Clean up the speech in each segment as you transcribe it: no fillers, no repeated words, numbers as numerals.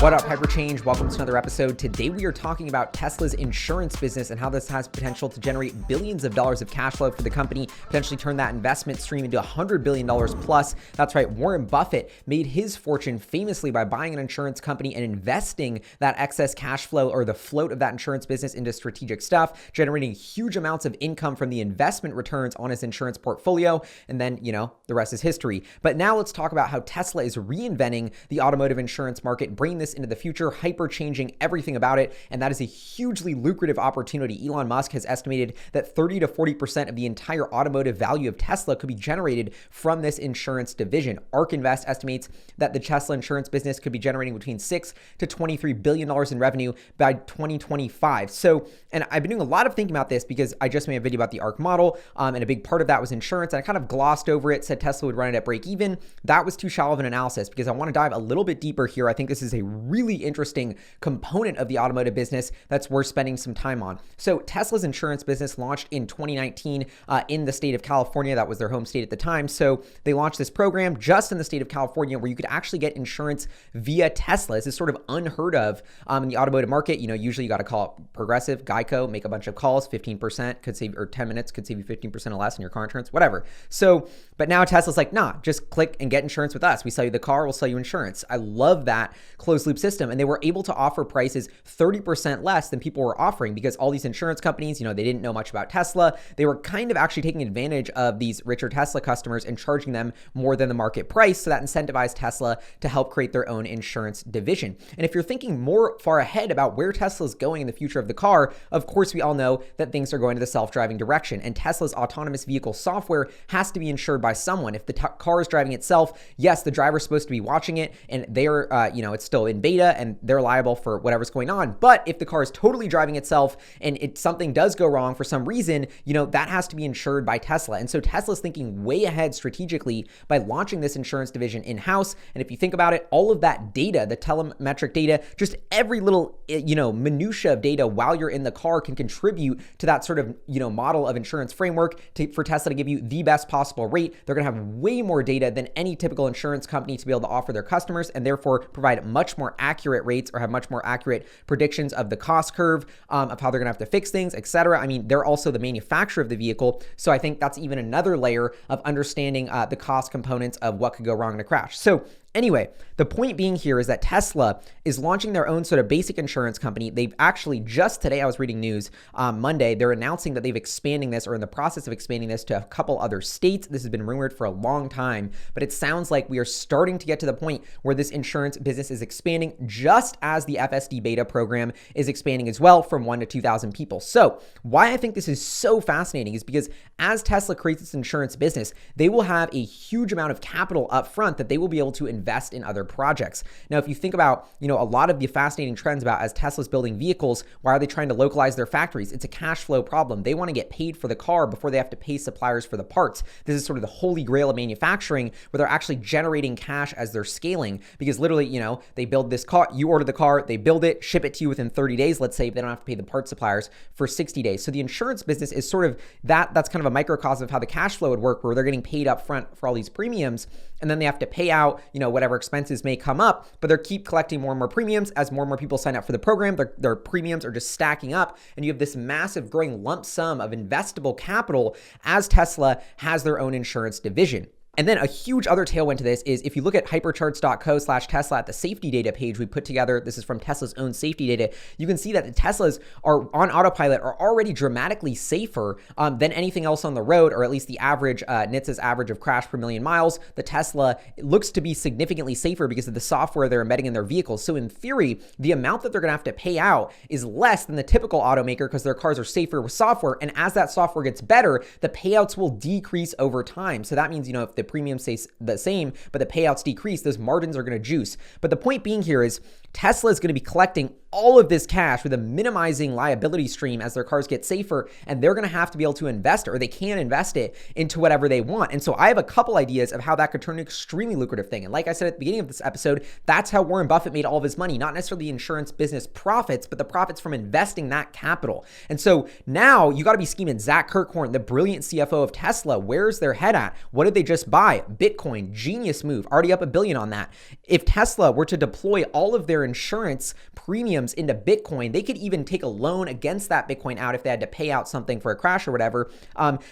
What up, Hyperchange? Welcome to another episode. Today we are talking about Tesla's insurance business and how this has potential to generate billions of dollars of cash flow for the company, potentially turn that investment stream into $100 billion plus. That's right, Warren Buffett made his fortune famously by buying an insurance company and investing that excess cash flow or the float of that insurance business into strategic stuff, generating huge amounts of income from the investment returns on his insurance portfolio. And then, the rest is history. But now let's talk about how Tesla is reinventing the automotive insurance market, bringing this into the future, hyper changing everything about it. And that is a hugely lucrative opportunity. Elon Musk has estimated that 30 to 40% of the entire automotive value of Tesla could be generated from this insurance division. ARK Invest estimates that the Tesla insurance business could be generating between $6 to $23 billion in revenue by 2025. So, and I've been doing a lot of thinking about this because I just made a video about the ARK model, and a big part of that was insurance. And I kind of glossed over it, said Tesla would run it at break even. That was too shallow of an analysis because I want to dive a little bit deeper here. I think this is a really interesting component of the automotive business that's worth spending some time on. So Tesla's insurance business launched in 2019 in the state of California. That was their home state at the time. So they launched this program just in the state of California where you could actually get insurance via Tesla. This is sort of unheard of in the automotive market. Usually you got to call Progressive, Geico, make a bunch of calls, 15% could save, or 10 minutes could save you 15% or less in your car insurance, whatever. So, but now Tesla's like, nah, just click and get insurance with us. We sell you the car, we'll sell you insurance. I love that closed loop system. And they were able to offer prices 30% less than people were offering because all these insurance companies, they didn't know much about Tesla. They were kind of actually taking advantage of these richer Tesla customers and charging them more than the market price. So that incentivized Tesla to help create their own insurance division. And if you're thinking more far ahead about where Tesla's going in the future of the car, of course, we all know that things are going to the self-driving direction. And Tesla's autonomous vehicle software has to be insured by someone. If the car is driving itself, yes, the driver's supposed to be watching it and they're, it's still in beta and they're liable for whatever's going on. But if the car is totally driving itself and something does go wrong for some reason, that has to be insured by Tesla. And so Tesla's thinking way ahead strategically by launching this insurance division in-house. And if you think about it, all of that data, the telemetric data, just every little, minutia of data while you're in the car can contribute to that sort of, model of insurance framework for Tesla to give you the best possible rate. They're going to have way more data than any typical insurance company to be able to offer their customers and therefore provide much more accurate rates or have much more accurate predictions of the cost curve, of how they're going to have to fix things, etc. I mean, they're also the manufacturer of the vehicle. So I think that's even another layer of understanding the cost components of what could go wrong in a crash. So anyway, the point being here is that Tesla is launching their own sort of basic insurance company. They've actually just today, I was reading news Monday, they're announcing that they've expanding this or in the process of expanding this to a couple other states. This has been rumored for a long time, but it sounds like we are starting to get to the point where this insurance business is expanding just as the FSD beta program is expanding as well from 1 to 2,000 people. So why I think this is so fascinating is because as Tesla creates its insurance business, they will have a huge amount of capital up front that they will be able to invest in other projects. Now, if you think about, a lot of the fascinating trends about as Tesla's building vehicles, why are they trying to localize their factories? It's a cash flow problem. They want to get paid for the car before they have to pay suppliers for the parts. This is sort of the holy grail of manufacturing where they're actually generating cash as they're scaling because literally, they build this car, you order the car, they build it, ship it to you within 30 days, let's say, they don't have to pay the part suppliers for 60 days. So the insurance business is sort of that's kind of a microcosm of how the cash flow would work where they're getting paid up front for all these premiums and then they have to pay out, whatever expenses may come up, but they keep collecting more and more premiums as more and more people sign up for the program. Their premiums are just stacking up and you have this massive growing lump sum of investable capital as Tesla has their own insurance division. And then a huge other tailwind to this is if you look at hypercharts.co/Tesla at the safety data page we put together, this is from Tesla's own safety data, you can see that the Teslas are on autopilot are already dramatically safer than anything else on the road, or at least the average, NHTSA's average of crash per million miles. The Tesla looks to be significantly safer because of the software they're embedding in their vehicles. So in theory, the amount that they're gonna have to pay out is less than the typical automaker because their cars are safer with software. And as that software gets better, the payouts will decrease over time. So that means, if the premium stays the same, but the payouts decrease, those margins are going to juice. But the point being here is Tesla is going to be collecting all of this cash with a minimizing liability stream as their cars get safer, and they're going to have to be able to invest it, or they can invest it into whatever they want. And so I have a couple ideas of how that could turn an extremely lucrative thing. And like I said at the beginning of this episode, that's how Warren Buffett made all of his money, not necessarily the insurance business profits, but the profits from investing that capital. And so now you got to be scheming. Zach Kirkhorn, the brilliant CFO of Tesla, where's their head at? What did they just buy? Bitcoin, genius move, already up $1 billion on that. If Tesla were to deploy all of their insurance premiums into Bitcoin, they could even take a loan against that Bitcoin out if they had to pay out something for a crash or whatever.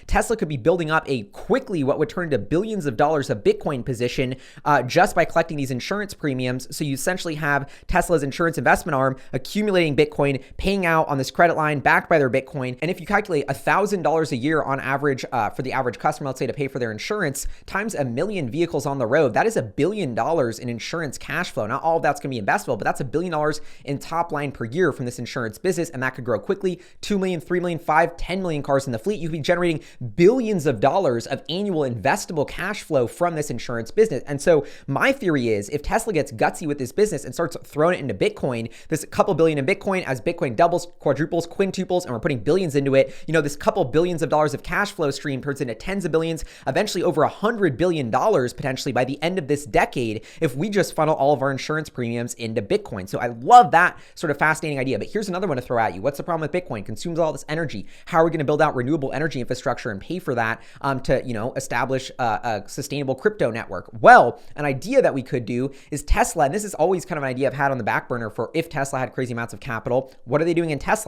Tesla could be building up a quickly what would turn into billions of dollars of Bitcoin position just by collecting these insurance premiums. So you essentially have Tesla's insurance investment arm accumulating Bitcoin, paying out on this credit line backed by their Bitcoin. And if you calculate $1,000 a year on average for the average customer, let's say, to pay for their insurance times 1 million vehicles on the road, that is $1 billion in insurance cash flow. Not all of that's going to be investable, but that's $1 billion in top line per year from this insurance business. And that could grow quickly. 2 million, 3 million, 5, 10 million cars in the fleet. You could be generating billions of dollars of annual investable cash flow from this insurance business. And so my theory is if Tesla gets gutsy with this business and starts throwing it into Bitcoin, this couple billion in Bitcoin, as Bitcoin doubles, quadruples, quintuples, and we're putting billions into it, this couple billions of dollars of cash flow stream turns into tens of billions, eventually over $100 billion potentially by the end of this decade if we just funnel all of our insurance premiums into Bitcoin. So I love that sort of fascinating idea. But here's another one to throw at you. What's the problem with Bitcoin? Consumes all this energy. How are we going to build out renewable energy infrastructure and pay for that to establish a sustainable crypto network? Well, an idea that we could do is Tesla, and this is always kind of an idea I've had on the back burner for if Tesla had crazy amounts of capital. What are they doing in Texas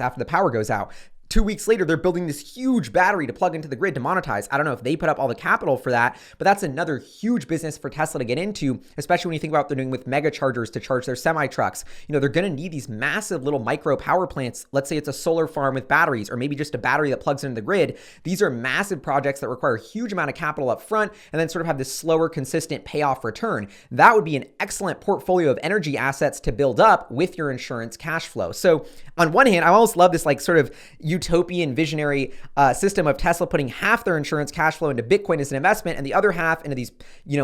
after the power goes out? 2 weeks later, they're building this huge battery to plug into the grid to monetize. I don't know if they put up all the capital for that, but that's another huge business for Tesla to get into, especially when you think about what they're doing with mega chargers to charge their semi trucks. They're going to need these massive little micro power plants. Let's say it's a solar farm with batteries, or maybe just a battery that plugs into the grid. These are massive projects that require a huge amount of capital up front and then sort of have this slower, consistent payoff return. That would be an excellent portfolio of energy assets to build up with your insurance cash flow. So on one hand, I almost love this like sort of utopian visionary system of Tesla putting half their insurance cash flow into Bitcoin as an investment and the other half into these,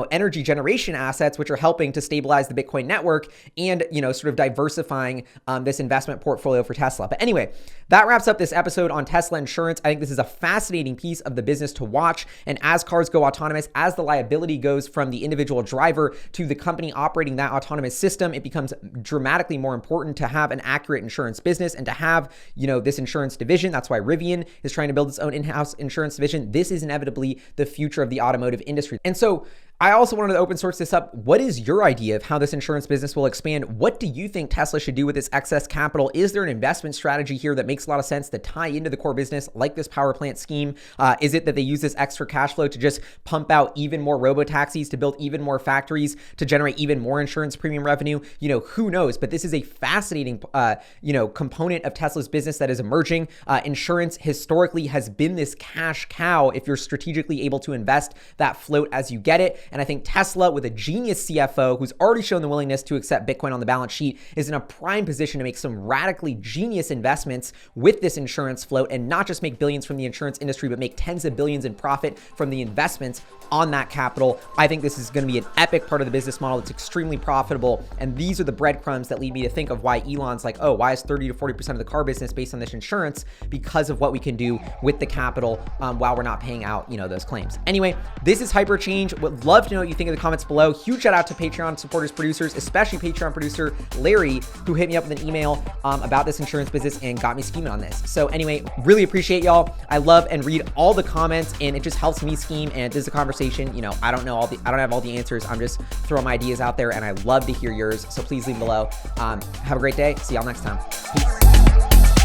energy generation assets, which are helping to stabilize the Bitcoin network and, sort of diversifying this investment portfolio for Tesla. But anyway, that wraps up this episode on Tesla insurance. I think this is a fascinating piece of the business to watch. And as cars go autonomous, as the liability goes from the individual driver to the company operating that autonomous system, it becomes dramatically more important to have an accurate insurance business and to have, this insurance division. That's why Rivian is trying to build its own in-house insurance division. This is inevitably the future of the automotive industry. And so I also wanted to open source this up. What is your idea of how this insurance business will expand? What do you think Tesla should do with its excess capital? Is there an investment strategy here that makes a lot of sense to tie into the core business like this power plant scheme? Is it that they use this extra cash flow to just pump out even more Robotaxis, to build even more factories, to generate even more insurance premium revenue? Who knows? But this is a fascinating, component of Tesla's business that is emerging. Insurance historically has been this cash cow if you're strategically able to invest that float as you get it. And I think Tesla, with a genius CFO who's already shown the willingness to accept Bitcoin on the balance sheet, is in a prime position to make some radically genius investments with this insurance float and not just make billions from the insurance industry, but make tens of billions in profit from the investments on that capital. I think this is going to be an epic part of the business model that's extremely profitable. And these are the breadcrumbs that lead me to think of why Elon's like, oh, why is 30 to 40% of the car business based on this insurance? Because of what we can do with the capital while we're not paying out, those claims. Anyway, this is Hyperchange. Would love to know what you think in the comments below. Huge shout out to Patreon supporters, producers, especially Patreon producer Larry, who hit me up with an email about this insurance business and got me scheming on this. So anyway, really appreciate y'all. I love and read all the comments, and it just helps me scheme. And this is a conversation. I don't have all the answers. I'm just throwing my ideas out there, and I love to hear yours. So please leave below. Have a great day. See y'all next time. Peace.